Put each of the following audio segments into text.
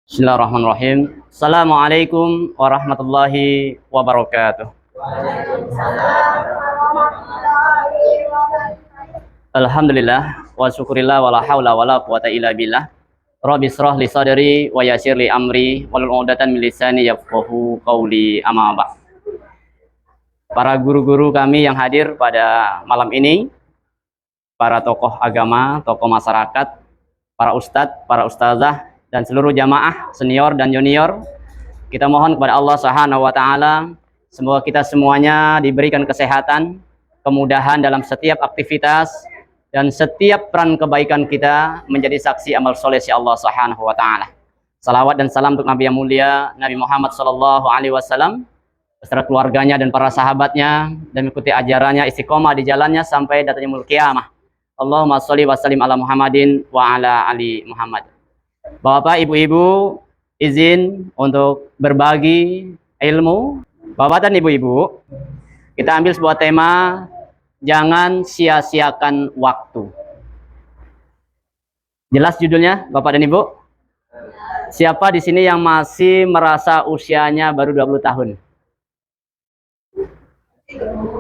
Bismillahirrahmanirrahim. Assalamualaikum warahmatullahi wabarakatuh. Alhamdulillah wa syukurillah wa la haula wa la quwata illa billah. Rabbi shrah li sadri wa yassir li amri wahlul 'uqdatam min lisani yafqahu qawli, amma ba'd. Para guru-guru kami yang hadir pada malam ini, para tokoh agama, tokoh masyarakat, para ustadz, para ustazah, dan seluruh jamaah senior dan junior, kita mohon kepada Allah Subhanahu wa taala semoga kita semuanya diberikan kesehatan, kemudahan dalam setiap aktivitas dan setiap peran kebaikan kita menjadi saksi amal soleh si Allah Subhanahu wa taala. Salawat dan salam untuk Nabi yang mulia Nabi Muhammad sallallahu alaihi wasallam beserta keluarganya dan para sahabatnya, dan mengikuti ajarannya istiqomah di jalannya sampai datangnya yaumul qiyamah. Allahumma sholli wa sallim ala Muhammadin wa ala ali Muhammad. Bapak, ibu-ibu, izin untuk berbagi ilmu. Bapak dan ibu-ibu, kita ambil sebuah tema, jangan sia-siakan waktu. Jelas judulnya, Bapak dan Ibu? Siapa di sini yang masih merasa usianya baru 20 tahun?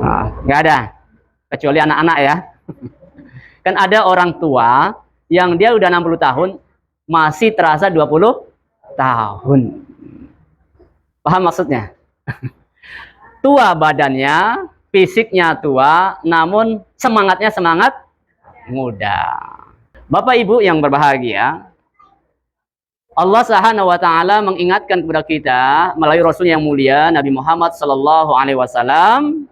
Nah, nggak ada, kecuali anak-anak ya. Kan ada orang tua yang dia udah 60 tahun, masih terasa 20 tahun. Paham maksudnya? Tua badannya, fisiknya tua, namun semangatnya semangat muda. Bapak Ibu yang berbahagia, Allah Subhanahu wa taala mengingatkan kepada kita melalui Rasul yang mulia Nabi Muhammad sallallahu alaihi wasallam,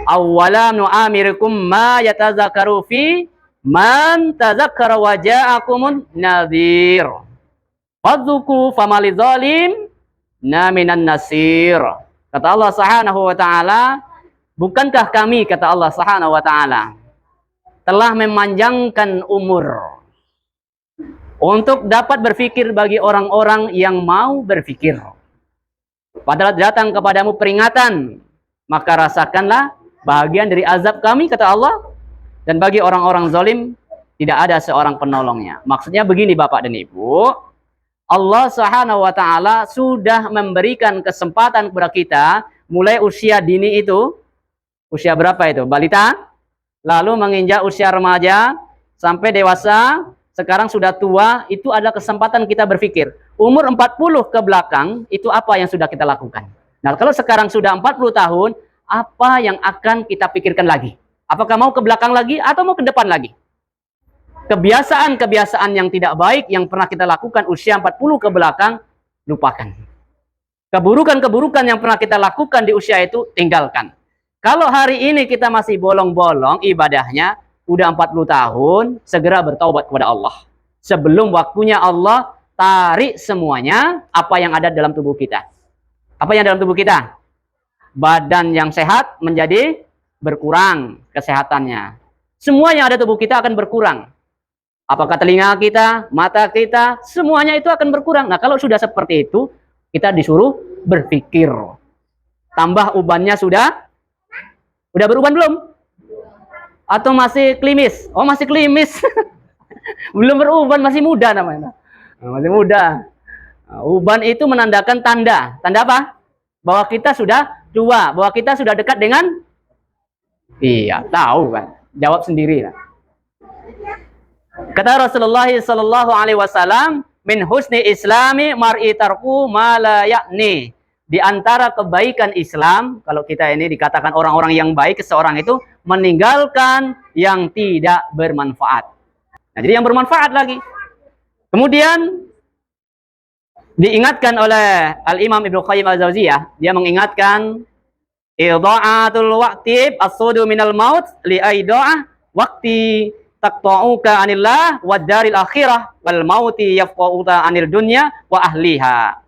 "Awwalam nu'amirukum ma yatazakkaru fi man tazakkara wa ja'akumun nadhir. Fadzuku famali zalim na minan nasir." Kata Allah Subhanahu wa taala, bukankah kami, kata Allah Subhanahu wa taala, telah memanjangkan umur untuk dapat berfikir bagi orang-orang yang mau berfikir. Padahal datang kepadamu peringatan, maka rasakanlah bagian dari azab kami, kata Allah. Dan bagi orang-orang zalim tidak ada seorang penolongnya. Maksudnya begini Bapak dan Ibu, Allah Subhanahu wa taala sudah memberikan kesempatan kepada kita mulai usia dini itu, usia berapa itu? Balita, lalu menginjak usia remaja sampai dewasa, sekarang sudah tua, itu ada kesempatan kita berpikir. Umur 40 ke belakang itu apa yang sudah kita lakukan? Nah, kalau sekarang sudah 40 tahun, apa yang akan kita pikirkan lagi? Apakah mau ke belakang lagi atau mau ke depan lagi? Kebiasaan-kebiasaan yang tidak baik yang pernah kita lakukan usia 40 ke belakang, lupakan. Keburukan-keburukan yang pernah kita lakukan di usia itu, tinggalkan. Kalau hari ini kita masih bolong-bolong ibadahnya, udah 40 tahun, segera bertaubat kepada Allah. Sebelum waktunya Allah tarik semuanya apa yang ada dalam tubuh kita. Apa yang dalam tubuh kita? Badan yang sehat menjadi berkurang kesehatannya. Semua yang ada tubuh kita akan berkurang. Apakah telinga kita, mata kita, semuanya itu akan berkurang. Nah, kalau sudah seperti itu, kita disuruh berpikir. Tambah ubannya sudah beruban belum? Atau masih klimis? Oh, masih klimis. Belum beruban, masih muda namanya. Masih muda. Uban itu menandakan tanda. Tanda apa? Bahwa kita sudah tua, bahwa kita sudah dekat dengan. Iya, tahu kan. Jawab sendiri lah. Kata Rasulullah sallallahu alaihi wasallam, "Min husni islami mar'i tarku ma la ya'ni." Di antara kebaikan Islam, kalau kita ini dikatakan orang-orang yang baik, seseorang itu meninggalkan yang tidak bermanfaat. Nah, jadi yang bermanfaat lagi. Kemudian diingatkan oleh Al-Imam Ibnu Qayyim Al-Jauziyah, dia mengingatkan idha'atul waqti as-sudu minal maut li aida'ah waqti taqta'uka anillah wa daril akhirah wal mauti yafqa'uka anil dunya wa ahliha.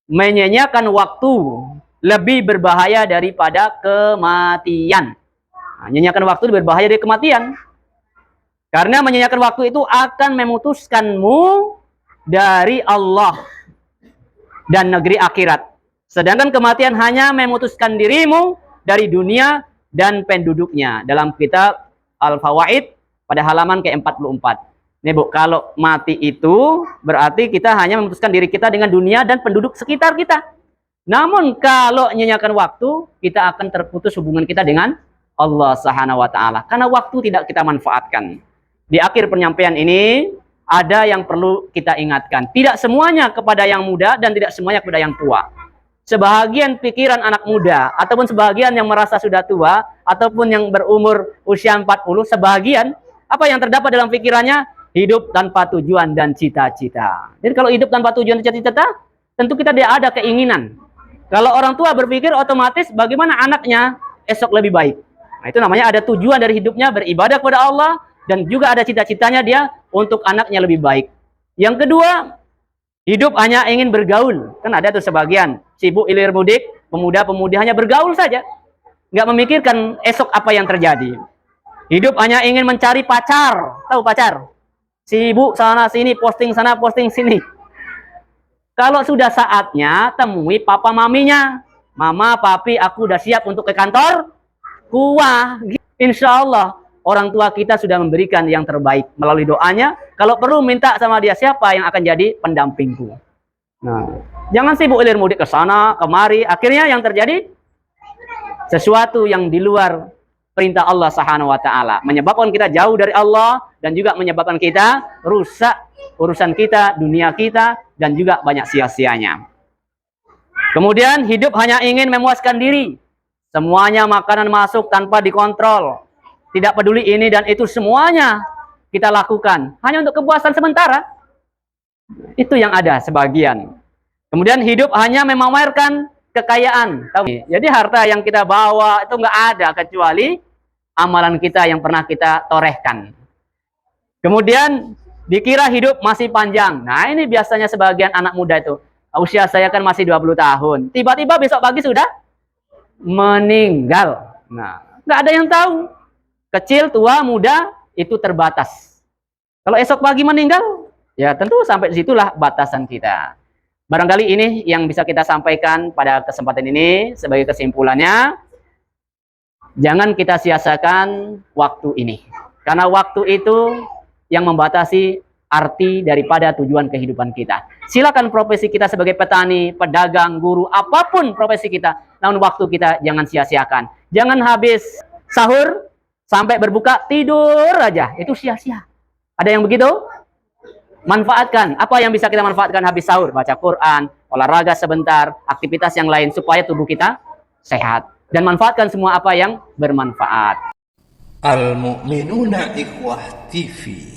Menyanyiakan waktu lebih berbahaya daripada kematian. Nah, menyanyiakan waktu lebih berbahaya dari kematian. Karena menyanyiakan waktu itu akan memutuskanmu dari Allah dan negeri akhirat. Sedangkan kematian hanya memutuskan dirimu dari dunia dan penduduknya. Dalam kitab Al-Fawaid pada halaman ke-44. Nih Bu, kalau mati itu berarti kita hanya memutuskan diri kita dengan dunia dan penduduk sekitar kita. Namun kalau nyanyikan waktu, kita akan terputus hubungan kita dengan Allah Subhanahu wa taala. Karena waktu tidak kita manfaatkan. Di akhir penyampaian ini ada yang perlu kita ingatkan. Tidak semuanya kepada yang muda dan tidak semuanya kepada yang tua. Sebahagian pikiran anak muda ataupun sebahagian yang merasa sudah tua ataupun yang berumur usia 40, sebahagian apa yang terdapat dalam pikirannya? Hidup tanpa tujuan dan cita-cita. Jadi kalau hidup tanpa tujuan dan cita-cita, tentu kita tidak ada keinginan. Kalau orang tua berpikir otomatis bagaimana anaknya esok lebih baik. Nah, itu namanya ada tujuan dari hidupnya, beribadah kepada Allah, dan juga ada cita-citanya dia untuk anaknya lebih baik. Yang kedua, hidup hanya ingin bergaul. Kan ada tuh sebagian sibuk ilir mudik, pemuda-pemudi hanya bergaul saja. Nggak memikirkan esok apa yang terjadi. Hidup hanya ingin mencari pacar. Tahu pacar? Sibuk sana sini, posting sana, posting sini. Kalau sudah saatnya, temui papa maminya. Mama, papi, aku udah siap untuk ke kantor. Kuah. Insya Allah, orang tua kita sudah memberikan yang terbaik melalui doanya. Kalau perlu minta sama dia siapa yang akan jadi pendampingku. Nah, jangan sibuk ilir mudik ke sana, kemari. Akhirnya yang terjadi sesuatu yang di luar perintah Allah Subhanahu wa taala, menyebabkan kita jauh dari Allah dan juga menyebabkan kita rusak urusan kita, dunia kita, dan juga banyak sia-sianya. Kemudian hidup hanya ingin memuaskan diri. Semuanya makanan masuk tanpa dikontrol. Tidak peduli ini dan itu, semuanya kita lakukan hanya untuk kepuasan sementara. Itu yang ada sebagian. Kemudian hidup hanya memamerkan kekayaan. Jadi harta yang kita bawa itu nggak ada kecuali amalan kita yang pernah kita torehkan. Kemudian dikira hidup masih panjang. Nah, ini biasanya sebagian anak muda itu. Usia saya kan masih 20 tahun. Tiba-tiba besok pagi sudah meninggal. Nah, nggak ada yang tahu. Kecil, tua, muda, itu terbatas. Kalau esok pagi meninggal, ya tentu sampai disitulah batasan kita. Barangkali ini yang bisa kita sampaikan pada kesempatan ini. Sebagai kesimpulannya, jangan kita sia-siakan waktu ini. Karena waktu itu yang membatasi arti daripada tujuan kehidupan kita. Silakan profesi kita sebagai petani, pedagang, guru, apapun profesi kita. Namun waktu kita jangan sia-siakan. Jangan habis sahur sampai berbuka tidur aja. Itu sia-sia. Ada yang begitu? Manfaatkan. Apa yang bisa kita manfaatkan habis sahur? Baca Quran, olahraga sebentar, aktivitas yang lain supaya tubuh kita sehat. Dan manfaatkan semua apa yang bermanfaat. Al-Mu'minuna Ikhwah TV.